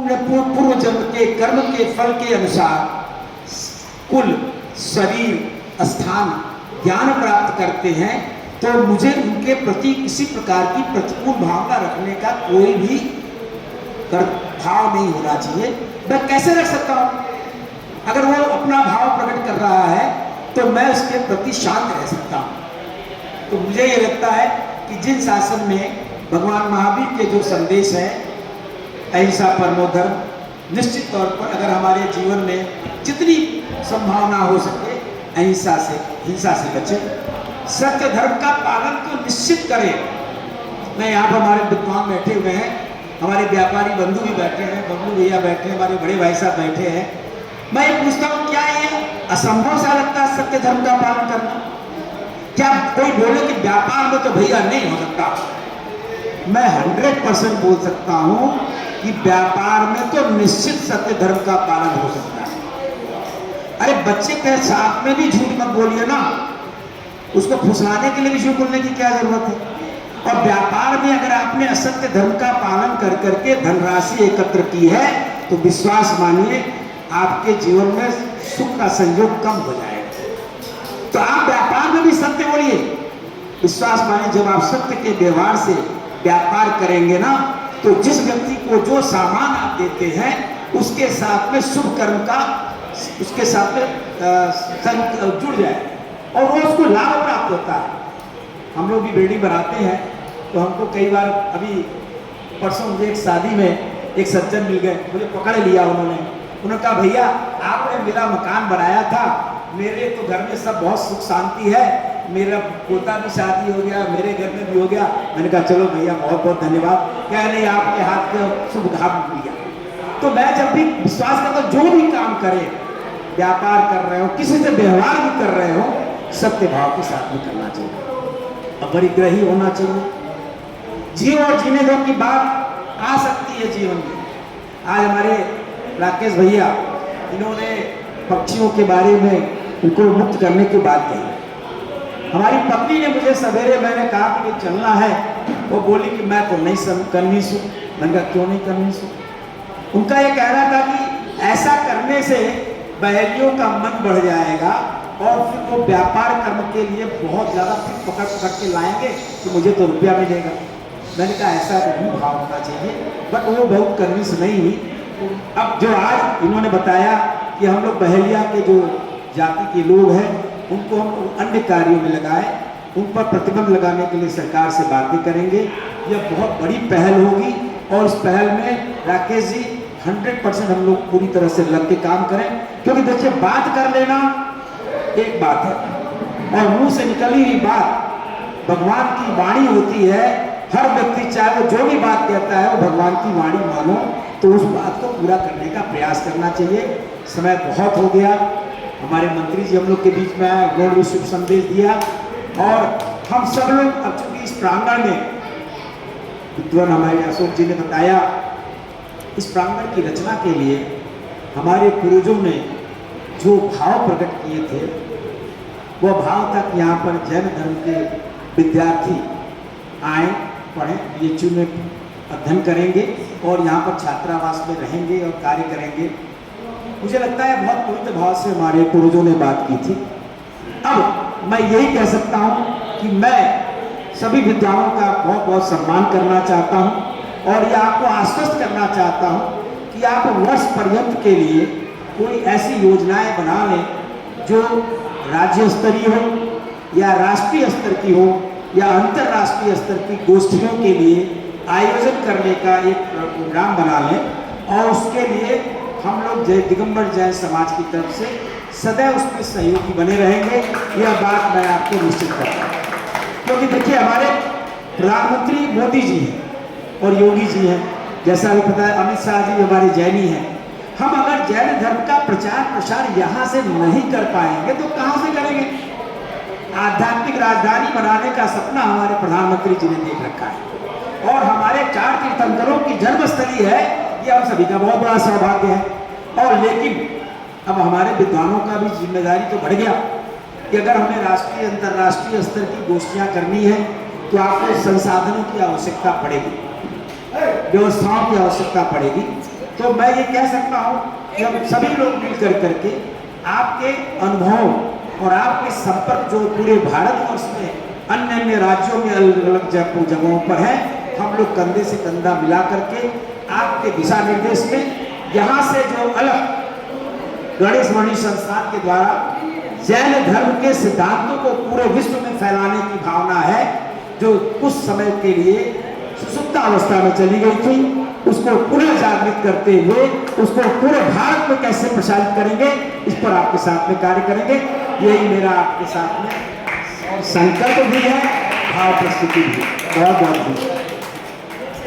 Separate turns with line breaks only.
पूर्व जन्म के कर्म के फल के अनुसार कुल, शरीर, स्थान, ज्ञान प्राप्त करते हैं, तो मुझे उनके प्रति किसी प्रकार की प्रतिकूल भावना रखने का कोई भी भाव नहीं होना चाहिए। मैं कैसे रख सकता हूँ? अगर वो अपना भाव प्रकट कर रहा है तो मैं उसके प्रति शांत रह सकता हूँ। तो मुझे ये लगता है कि जिन शासन में भगवान महावीर के जो संदेश है, अहिंसा परमो धर्म, निश्चित तौर पर अगर हमारे जीवन में जितनी संभावना हो सके अहिंसा से, हिंसा से बचें, सत्य धर्म का पालन तो निश्चित करें। मैं यहाँ पर हमारे विद्वान बैठे हुए हैं, हमारे व्यापारी बंधु भी बैठे हैं, बबलू भैया बैठे हैं, हमारे बड़े भाई साहब बैठे हैं। मैं ये पूछता हूँ, क्या ये असंभव सा लगता है सत्य धर्म का पालन करना? क्या कोई बोले कि व्यापार में तो भैया नहीं हो सकता? मैं 100% बोल सकता हूँ कि व्यापार में तो निश्चित सत्य धर्म का पालन हो सकता है। अरे बच्चे के साथ में भी झूठ मत बोलिए ना, उसको फुसलाने के लिए भी झूठ बोलने की क्या जरूरत है? और व्यापार में अगर आपने असत्य धर्म का पालन कर करके धनराशि एकत्र की है तो विश्वास मानिए आपके जीवन में सुख का संयोग कम हो जाएगा। तो आप व्यापार में भी सत्य बोलिए, विश्वास मानिए जब आप सत्य के व्यवहार से व्यापार करेंगे ना, तो जिस व्यक्ति को जो सामान आप देते हैं उसके साथ में शुभ कर्म का उसके साथ में जुड़ जाए और वो उसको लाभ प्राप्त होता है। हम लोग भी बिल्डिंग बनाते हैं तो हमको कई बार, अभी परसों मुझे एक शादी में एक सज्जन मिल गए, मुझे पकड़ लिया उन्होंने कहा भैया आपने मेरा मकान बनाया था, मेरे तो घर में सब बहुत सुख शांति है, मेरा पोता भी शादी हो गया, मेरे घर में भी हो गया। मैंने कहा चलो भैया बहुत बहुत धन्यवाद, क्या नहीं आपके हाथ का शुभ काम मिल गया। तो मैं जब भी विश्वास करता हूँ जो भी काम करे, व्यापार कर रहे हो, किसी से व्यवहार भी कर रहे हो, सत्य भाव के साथ में करना चाहिए, अपरिग्रही होना चाहिए। जीव और जीने दो की बात आ सकती है जीवन में। आज हमारे राकेश भैया, इन्होंने पक्षियों के बारे में उनको मुक्त करने की बात कही। हमारी पत्नी ने मुझे सवेरे, मैंने कहा कि चलना है, वो बोली कि मैं तो नहीं कन्विंस हूँ। मैंने कहा क्यों नहीं कन्विंस हूँ? उनका ये कहना था कि ऐसा करने से बहरियों का मन बढ़ जाएगा और फिर वो व्यापार कर्म के लिए बहुत ज़्यादा फिर पकड़ के लाएंगे कि मुझे तो रुपया मिलेगा। मैंने कहा ऐसा नहीं भाव होना चाहिए, बट वो बहुत कन्विंस नहीं हुई। अब जो आज इन्होंने बताया कि हम लोग बहेलिया के जो जाति के लोग हैं उनको हम अन्य कार्यों में लगाए, उन पर प्रतिबंध लगाने के लिए सरकार से बातें करेंगे। यह बहुत बड़ी पहल होगी और इस पहल में राकेश जी 100% हम लोग पूरी तरह से लग के काम करें, क्योंकि देखिए बात कर लेना एक बात है और मुंह से निकली हुई बात भगवान की वाणी होती है। हर व्यक्ति चाहे वो जो भी बात कहता है वो भगवान की वाणी मानो, तो उस बात को पूरा करने का प्रयास करना चाहिए। समय बहुत हो गया, हमारे मंत्री जी हम लोग के बीच में आए, उन्होंने भी शुभ संदेश दिया और हम सब लोग अब चूंकि इस प्रांगण में, विद्वान हमारे अशोक जी ने बताया, इस प्रांगण की रचना के लिए हमारे पूर्वजों ने जो भाव प्रकट किए थे वह भाव था कि यहाँ पर जैन धर्म के विद्यार्थी आए, पढ़ें, PHU में अध्ययन करेंगे और यहाँ पर छात्रावास में रहेंगे और कार्य करेंगे। मुझे लगता है बहुत पवित्र भाव से हमारे पूर्वजों ने बात की थी। अब मैं यही कह सकता हूँ कि मैं सभी विद्वानों का बहुत बहुत सम्मान करना चाहता हूँ और ये आपको आश्वस्त करना चाहता हूँ कि आप वर्ष पर्यंत के लिए कोई ऐसी योजनाएं बना लें जो राज्य स्तरीय हो या राष्ट्रीय स्तर की हो या अंतर्राष्ट्रीय स्तर की गोष्ठियों के लिए आयोजन करने का एक प्रोग्राम बना लें और उसके लिए हम लोग दिगंबर जैन समाज की तरफ से सदैव उसमें सहयोगी बने रहेंगे। यह बात मैं आपको निश्चित करता हूँ, क्योंकि देखिए हमारे प्रधानमंत्री मोदी जी हैं और योगी जी हैं, जैसा भी पता है अमित शाह जी हमारे जैनी हैं। हम अगर जैन धर्म का प्रचार प्रसार यहाँ से नहीं कर पाएंगे तो कहाँ से करेंगे? आध्यात्मिक राजधानी बनाने का सपना हमारे प्रधानमंत्री जी ने देख रखा है और हमारे 4 तीर्थंकरों की जन्मस्थली है, ये हम सभी का बहुत बड़ा सौभाग्य है। और लेकिन अब हमारे विद्वानों का भी जिम्मेदारी तो बढ़ गया कि अगर हमें राष्ट्रीय अंतर्राष्ट्रीय स्तर की गोष्ठियाँ करनी है तो आपको संसाधनों की आवश्यकता पड़ेगी, व्यवस्थाओं की आवश्यकता पड़ेगी। तो मैं ये कह सकता हूँ कि हम सभी लोग मिलकर करके आपके अनुभव और आपके संपर्क जो पूरे भारतवर्ष में अन्य अन्य राज्यों में अलग अलग जगहों पर है, हम लोग कंधे से कंधा मिला करके आपके दिशा निर्देश में यहाँ से जो अलग गणेश वाणी संस्थान के द्वारा जैन धर्म के सिद्धांतों को पूरे विश्व में फैलाने की भावना है, जो कुछ समय के लिए सुसुप्त अवस्था में चली गई थी, उसको पुनः जागृत करते हुए उसको पूरे भारत में कैसे प्रसारित करेंगे, इस पर आपके साथ में कार्य करेंगे। यही मेरा आपके साथ में संकल्प भी है, भाव प्रस्तुति भी। बहुत बहुत धन्यवाद।